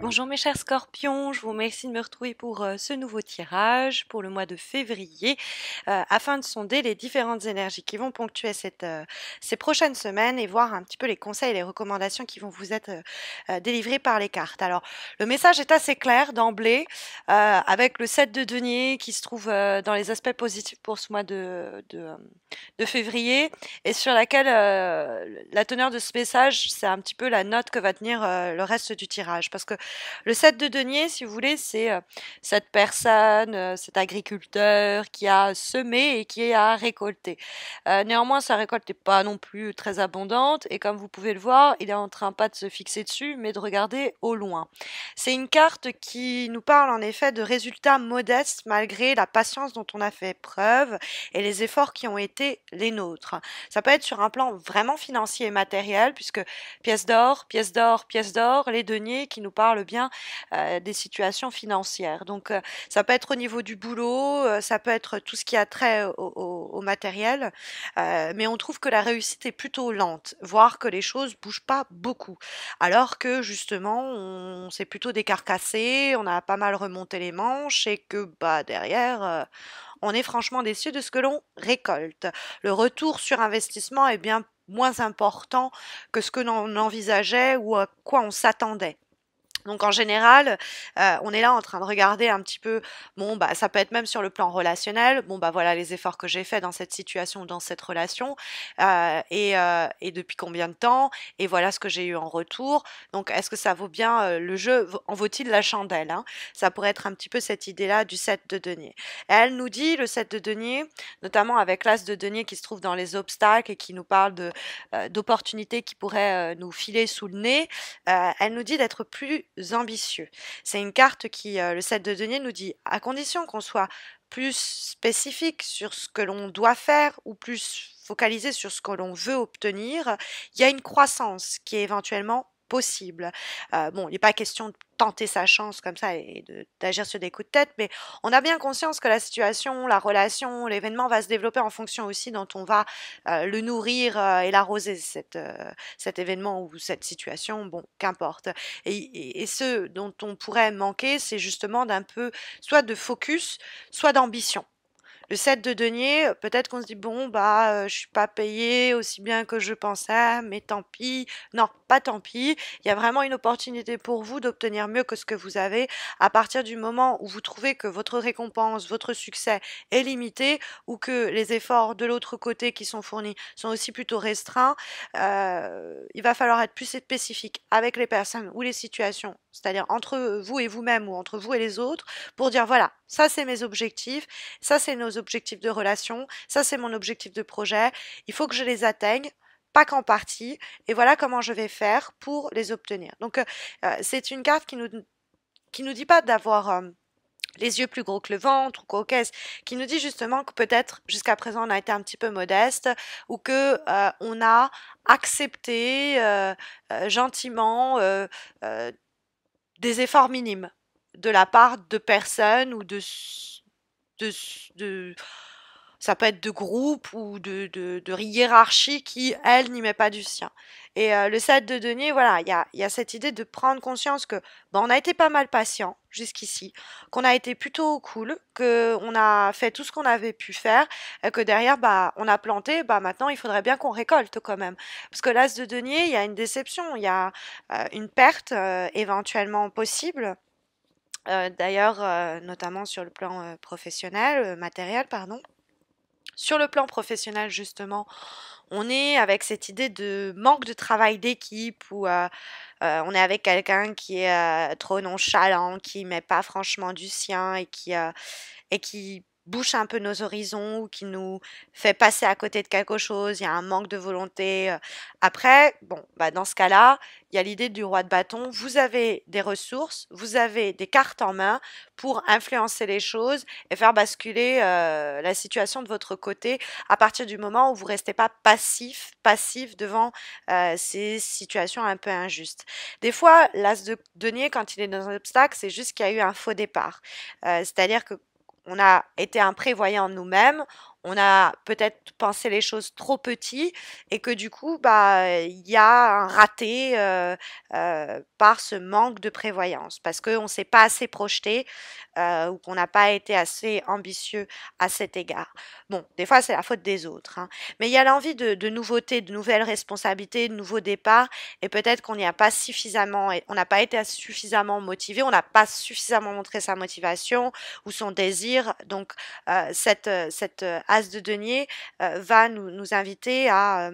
Bonjour mes chers scorpions, je vous remercie de me retrouver pour ce nouveau tirage pour le mois de février afin de sonder les différentes énergies qui vont ponctuer ces prochaines semaines et voir un petit peu les conseils et les recommandations qui vont vous être délivrés par les cartes. Alors le message est assez clair d'emblée avec le 7 de denier qui se trouve dans les aspects positifs pour ce mois de février et sur laquelle la teneur de ce message c'est un petit peu la note que va tenir le reste du tirage parce que le 7 de denier, si vous voulez, c'est cette personne, cet agriculteur qui a semé et qui a récolté. Néanmoins, sa récolte n'est pas non plus très abondante et comme vous pouvez le voir, il est en train pas de se fixer dessus, mais de regarder au loin. C'est une carte qui nous parle en effet de résultats modestes malgré la patience dont on a fait preuve et les efforts qui ont été les nôtres. Ça peut être sur un plan vraiment financier et matériel, puisque pièce d'or, pièce d'or, pièce d'or, les deniers qui nous parlent bien des situations financières. Donc ça peut être au niveau du boulot, ça peut être tout ce qui a trait au matériel, mais on trouve que la réussite est plutôt lente, voire que les choses bougent pas beaucoup. Alors que justement, on s'est plutôt décarcassé, on a pas mal remonté les manches et que bah derrière, on est franchement déçu de ce que l'on récolte. Le retour sur investissement est bien moins important que ce que l'on envisageait ou à quoi on s'attendait. Donc en général, on est là en train de regarder un petit peu, bon bah ça peut être même sur le plan relationnel, bon bah voilà les efforts que j'ai faits dans cette situation, dans cette relation, et depuis combien de temps, et voilà ce que j'ai eu en retour. Donc est-ce que ça vaut bien le jeu, en vaut-il la chandelle, hein? Ça pourrait être un petit peu cette idée-là du 7 de denier. Et elle nous dit, le 7 de denier, notamment avec l'as de denier qui se trouve dans les obstacles et qui nous parle d'opportunités qui pourraient nous filer sous le nez, elle nous dit d'être plus ambitieux. C'est une carte qui, le 7 de denier nous dit, à condition qu'on soit plus spécifique sur ce que l'on doit faire ou plus focalisé sur ce que l'on veut obtenir, il y a une croissance qui est éventuellement possible. Bon, il n'est pas question de tenter sa chance comme ça et d'agir sur des coups de tête, mais on a bien conscience que la situation, la relation, l'événement va se développer en fonction aussi dont on va le nourrir et l'arroser, cet événement ou cette situation, bon, qu'importe. Et ce dont on pourrait manquer, c'est justement d'un peu, soit de focus, soit d'ambition. Le 7 de denier, peut-être qu'on se dit bon bah je suis pas payée aussi bien que je pensais, mais tant pis. Non, pas tant pis. Il y a vraiment une opportunité pour vous d'obtenir mieux que ce que vous avez à partir du moment où vous trouvez que votre récompense, votre succès est limité ou que les efforts de l'autre côté qui sont fournis sont aussi plutôt restreints. Il va falloir être plus spécifique avec les personnes ou les situations, c'est-à-dire entre vous et vous-même ou entre vous et les autres, pour dire voilà, ça c'est mes objectifs, ça c'est nos objectifs de relation, ça c'est mon objectif de projet, il faut que je les atteigne, pas qu'en partie, et voilà comment je vais faire pour les obtenir. Donc c'est une carte qui nous dit pas d'avoir les yeux plus gros que le ventre ou quoi, qui nous dit justement que peut-être jusqu'à présent on a été un petit peu modeste ou que on a accepté gentiment des efforts minimes de la part de personnes ou de, de ça peut être de groupes ou de hiérarchie qui, elle, n'y met pas du sien. Et le 7 de denier, voilà, il y a cette idée de prendre conscience que on a été pas mal patient jusqu'ici, qu'on a été plutôt cool, qu'on a fait tout ce qu'on avait pu faire, et que derrière, bah, on a planté, bah, maintenant, il faudrait bien qu'on récolte quand même. Parce que l'as de denier, il y a une déception, il y a une perte éventuellement possible. D'ailleurs, notamment sur le plan professionnel, matériel, pardon. Sur le plan professionnel, justement, on est avec cette idée de manque de travail d'équipe où on est avec quelqu'un qui est trop nonchalant, qui met pas franchement du sien et qui bouche un peu nos horizons ou qui nous fait passer à côté de quelque chose, il y a un manque de volonté. Après, bon, bah dans ce cas-là, il y a l'idée du roi de bâton. Vous avez des ressources, vous avez des cartes en main pour influencer les choses et faire basculer la situation de votre côté à partir du moment où vous restez pas passif devant ces situations un peu injustes. Des fois, l'as de denier, quand il est dans un obstacle, c'est juste qu'il y a eu un faux départ. C'est-à-dire que on a été imprévoyant nous-mêmes, on a peut-être pensé les choses trop petits et que du coup, bah, il y a un raté par ce manque de prévoyance, parce qu'on ne s'est pas assez projeté ou qu'on n'a pas été assez ambitieux à cet égard. Bon, des fois, c'est la faute des autres, hein, mais il y a l'envie de nouveautés, de nouvelles responsabilités, de nouveaux départs, et peut-être qu'on n'y a pas suffisamment, on n'a pas été suffisamment motivé, on n'a pas suffisamment montré sa motivation ou son désir. Donc, cette as de denier va nous inviter à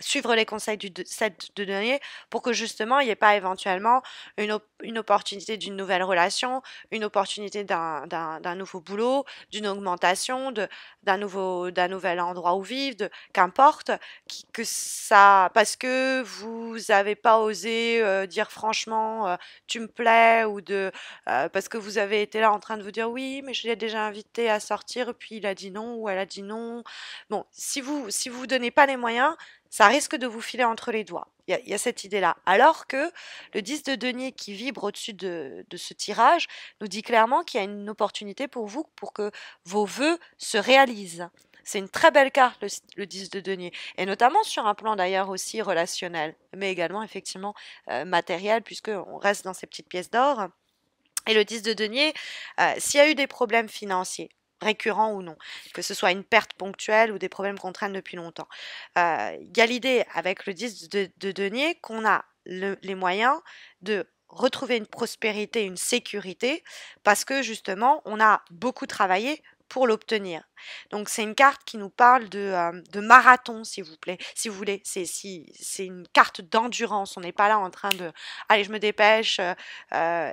suivre les conseils du set de denier pour que justement il n'y ait pas éventuellement une opportunité d'une nouvelle relation, une opportunité d'un nouveau boulot, d'une augmentation, d'un nouvel endroit où vivre, qu'importe, que ça, parce que vous n'avez pas osé dire franchement tu me plais, ou parce que vous avez été là en train de vous dire oui mais je l'ai déjà invité à sortir puis il a dit non ou elle a dit non. Bon, si vous donnez pas les moyens, ça risque de vous filer entre les doigts. Il y a cette idée-là. Alors que le 10 de denier qui vibre au-dessus de ce tirage nous dit clairement qu'il y a une opportunité pour vous pour que vos vœux se réalisent. C'est une très belle carte, le 10 de denier, et notamment sur un plan d'ailleurs aussi relationnel, mais également effectivement matériel, puisqu'on reste dans ces petites pièces d'or. Et le 10 de denier, s'il y a eu des problèmes financiers, récurrents ou non, que ce soit une perte ponctuelle ou des problèmes qu'on traîne depuis longtemps, il y a l'idée avec le 10 de denier qu'on a les moyens de retrouver une prospérité, une sécurité, parce que justement, on a beaucoup travaillé pour l'obtenir. Donc c'est une carte qui nous parle de marathon, s'il vous plaît, si vous voulez. C'est une carte d'endurance. On n'est pas là en train de allez, je me dépêche,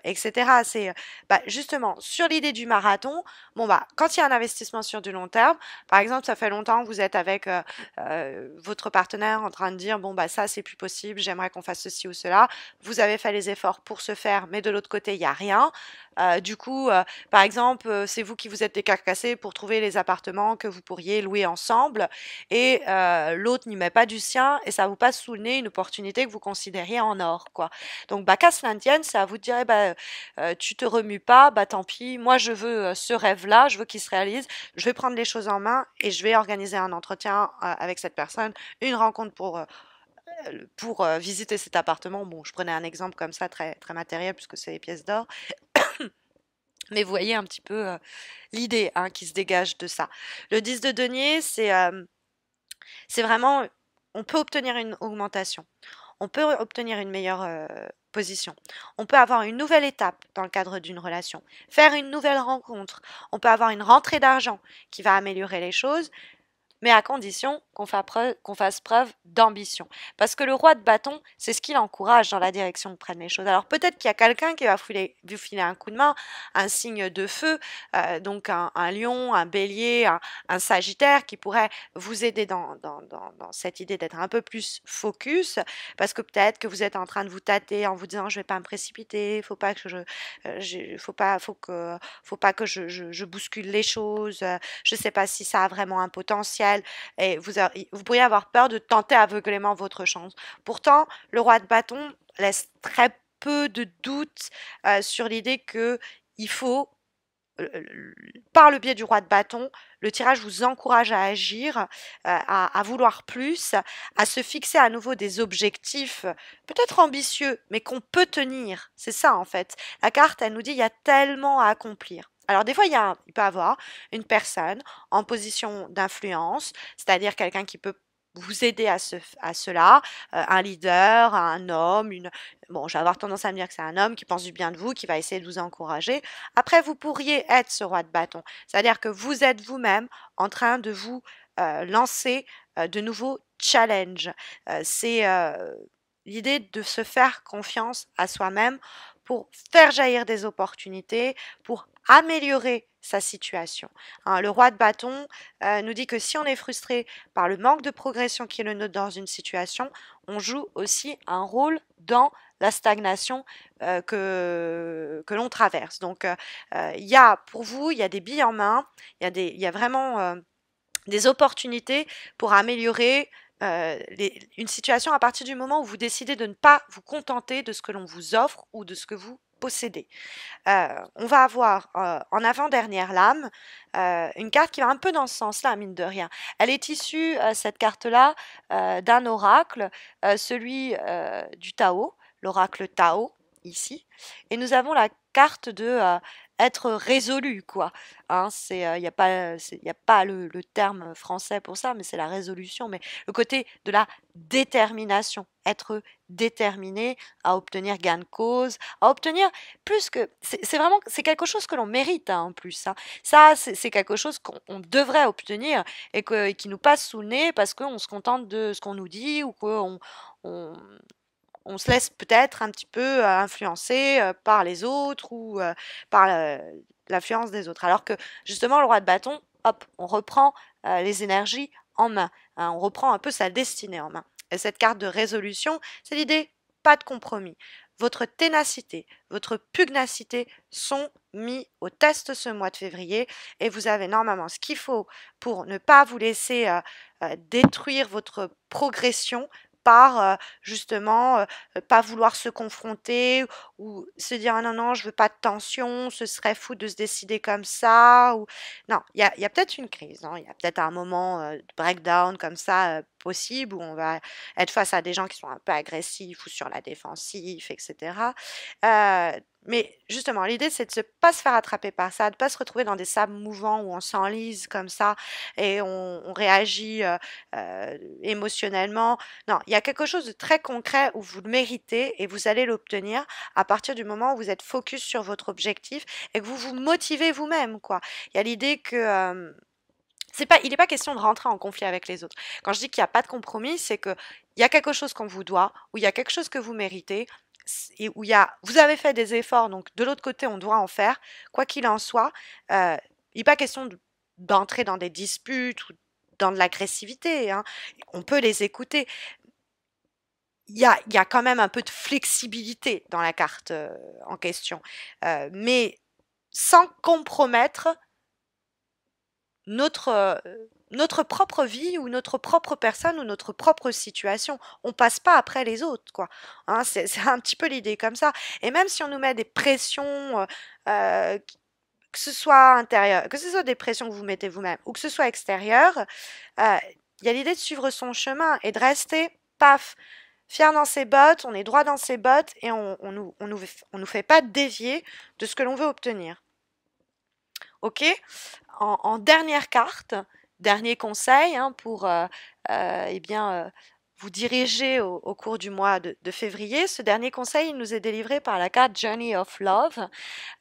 etc. C'est bah, justement sur l'idée du marathon. Bon bah quand il y a un investissement sur du long terme, par exemple, ça fait longtemps que vous êtes avec votre partenaire en train de dire bon bah ça c'est plus possible, j'aimerais qu'on fasse ceci ou cela. Vous avez fait les efforts pour ce faire, mais de l'autre côté il y a rien. Du coup, par exemple, c'est vous qui vous êtes décarcassé pour trouver les appartements que vous pourriez louer ensemble, et l'autre n'y met pas du sien et ça vous passe sous le nez une opportunité que vous considériez en or, quoi. Donc, bah, qu'à cela ne tienne, c'est à vous de dire, eh ben, tu te remues pas, bah tant pis, moi je veux ce rêve-là, je veux qu'il se réalise, je vais prendre les choses en main et je vais organiser un entretien avec cette personne, une rencontre pour visiter cet appartement. Bon, je prenais un exemple comme ça, très, très matériel, puisque c'est les pièces d'or. Mais vous voyez un petit peu l'idée hein, qui se dégage de ça. Le 10 de denier, c'est vraiment, on peut obtenir une augmentation, on peut obtenir une meilleure position, on peut avoir une nouvelle étape dans le cadre d'une relation, faire une nouvelle rencontre, on peut avoir une rentrée d'argent qui va améliorer les choses, mais à condition qu'on fasse preuve d'ambition. Parce que le roi de bâton, c'est ce qu'il encourage dans la direction que prennent les choses. Alors peut-être qu'il y a quelqu'un qui va vous filer un coup de main, un signe de feu, donc un lion, un bélier, un sagittaire qui pourrait vous aider dans cette idée d'être un peu plus focus, parce que peut-être que vous êtes en train de vous tâter en vous disant je vais pas me précipiter, faut pas que faut pas que je bouscule les choses, je sais pas si ça a vraiment un potentiel, et vous pourriez avoir peur de tenter aveuglément votre chance. Pourtant, le roi de bâton laisse très peu de doute sur l'idée que il faut, par le biais du roi de bâton, le tirage vous encourage à agir, à vouloir plus, à se fixer à nouveau des objectifs peut-être ambitieux, mais qu'on peut tenir. C'est ça en fait. La carte, elle nous dit il y a tellement à accomplir. Alors des fois, il peut y avoir une personne en position d'influence, c'est-à-dire quelqu'un qui peut vous aider à cela, un leader, un homme, bon, je vais avoir tendance à me dire que c'est un homme qui pense du bien de vous, qui va essayer de vous encourager. Après, vous pourriez être ce roi de bâton, c'est-à-dire que vous êtes vous-même en train de vous lancer de nouveaux challenges. C'est l'idée de se faire confiance à soi-même pour faire jaillir des opportunités, pour améliorer sa situation. Hein, le roi de bâton nous dit que si on est frustré par le manque de progression qui est le nôtre dans une situation, on joue aussi un rôle dans la stagnation que l'on traverse. Donc, il y a pour vous, il y a des billes en main, il y a vraiment des opportunités pour améliorer une situation à partir du moment où vous décidez de ne pas vous contenter de ce que l'on vous offre ou de ce que vous posséder. On va avoir en avant-dernière lame une carte qui va un peu dans ce sens-là, mine de rien. Elle est issue, cette carte-là, d'un oracle, celui du Tao, l'oracle Tao, ici. Et nous avons la carte de être résolu, quoi. Hein, il n'y a pas, y a pas le terme français pour ça, mais c'est la résolution, mais le côté de la détermination, être déterminé à obtenir gain de cause, à obtenir plus que c'est vraiment c'est quelque chose que l'on mérite hein, en plus. Hein. Ça, c'est quelque chose qu'on devrait obtenir et qui nous passe sous le nez parce qu'on se contente de ce qu'on nous dit ou on, on se laisse peut-être un petit peu influencer par les autres ou par l'influence des autres. Alors que justement, le roi de bâton, hop, on reprend les énergies en main. Hein, on reprend un peu sa destinée en main. Et cette carte de résolution, c'est l'idée, pas de compromis. Votre ténacité, votre pugnacité sont mis au test ce mois de février et vous avez normalement ce qu'il faut pour ne pas vous laisser détruire votre progression par justement pas vouloir se confronter ou se dire ah non non je veux pas de tension, ce serait fou de se décider comme ça ou non il y a peut-être une crise, hein, il y a peut-être un moment de breakdown comme ça possible où on va être face à des gens qui sont un peu agressifs ou sur la défensive etc. Mais justement, l'idée, c'est de ne pas se faire attraper par ça, de ne pas se retrouver dans des sables mouvants où on s'enlise comme ça et on réagit émotionnellement. Non, il y a quelque chose de très concret où vous le méritez et vous allez l'obtenir à partir du moment où vous êtes focus sur votre objectif et que vous vous motivez vous-même, quoi. Il y a l'idée que il n'est pas question de rentrer en conflit avec les autres. Quand je dis qu'il n'y a pas de compromis, c'est que il y a quelque chose qu'on vous doit, ou il y a quelque chose que vous méritez, et où vous avez fait des efforts, donc de l'autre côté, on doit en faire, quoi qu'il en soit. Il n'est pas question d'entrer dans des disputes ou dans de l'agressivité. Hein. On peut les écouter. Il y a quand même un peu de flexibilité dans la carte en question, mais sans compromettre notre propre vie ou notre propre personne ou notre propre situation. On passe pas après les autres, quoi. Hein, c'est un petit peu l'idée comme ça. Et même si on nous met des pressions, que ce soit intérieures, que ce soit des pressions que vous mettez vous-même ou que ce soit extérieures, il y a l'idée de suivre son chemin et de rester, paf, fier dans ses bottes, on est droit dans ses bottes et on nous fait pas dévier de ce que l'on veut obtenir. Ok? En dernière carte, dernier conseil hein, pour eh bien, vous diriger au cours du mois de février. Ce dernier conseil il nous est délivré par la carte Journey of Love,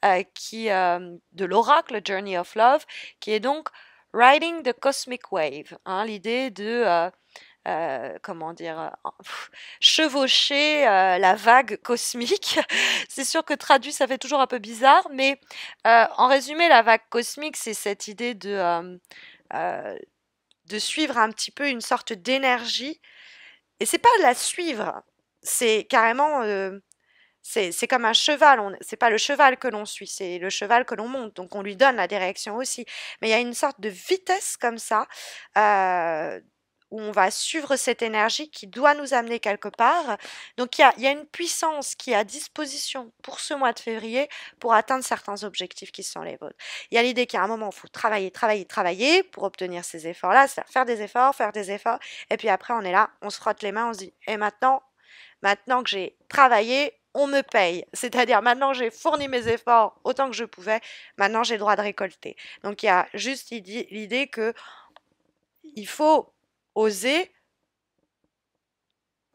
de l'oracle Journey of Love, qui est donc Riding the Cosmic Wave. Hein, l'idée de comment dire, chevaucher la vague cosmique. C'est sûr que traduit, ça fait toujours un peu bizarre, mais en résumé, la vague cosmique, c'est cette idée de suivre un petit peu une sorte d'énergie. Et c'est pas la suivre, c'est carrément... c'est comme un cheval, c'est pas le cheval que l'on suit, c'est le cheval que l'on monte, donc on lui donne la direction aussi. Mais il y a une sorte de vitesse comme ça, où on va suivre cette énergie qui doit nous amener quelque part. Donc il y a une puissance qui est à disposition pour ce mois de février pour atteindre certains objectifs qui sont les vôtres. Il y a l'idée qu'à un moment, il faut travailler, travailler, travailler pour obtenir ces efforts-là, c'est-à-dire faire des efforts, et puis après on est là, on se frotte les mains, on se dit, et maintenant que j'ai travaillé, on me paye. C'est-à-dire maintenant j'ai fourni mes efforts autant que je pouvais, maintenant j'ai le droit de récolter. Donc il y a juste l'idée que il faut oser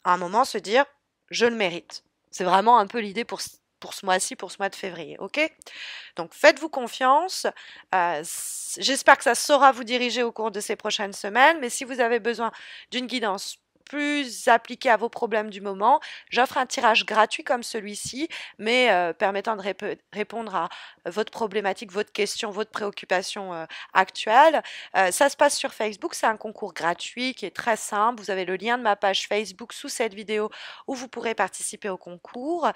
à un moment se dire je le mérite. C'est vraiment un peu l'idée pour ce mois-ci, pour ce mois de février, ok? Donc faites-vous confiance. J'espère que ça saura vous diriger au cours de ces prochaines semaines, mais si vous avez besoin d'une guidance plus appliqué à vos problèmes du moment. J'offre un tirage gratuit comme celui-ci, mais permettant de répondre à votre problématique, votre question, votre préoccupation actuelle. Ça se passe sur Facebook, c'est un concours gratuit qui est très simple. Vous avez le lien de ma page Facebook sous cette vidéo où vous pourrez participer au concours.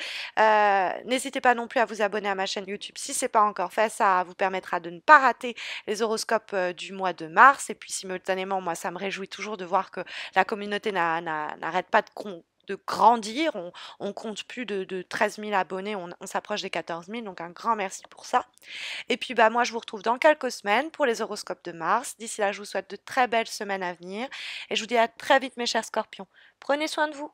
N'hésitez pas non plus à vous abonner à ma chaîne YouTube si ce n'est pas encore fait, ça vous permettra de ne pas rater les horoscopes du mois de mars et puis simultanément, moi ça me réjouit toujours de voir que la communauté n'arrête pas de grandir. On compte plus de 13 000 abonnés, on s'approche des 14 000, donc un grand merci pour ça. Et puis bah moi je vous retrouve dans quelques semaines pour les horoscopes de Mars. D'ici là, je vous souhaite de très belles semaines à venir et je vous dis à très vite mes chers scorpions. Prenez soin de vous.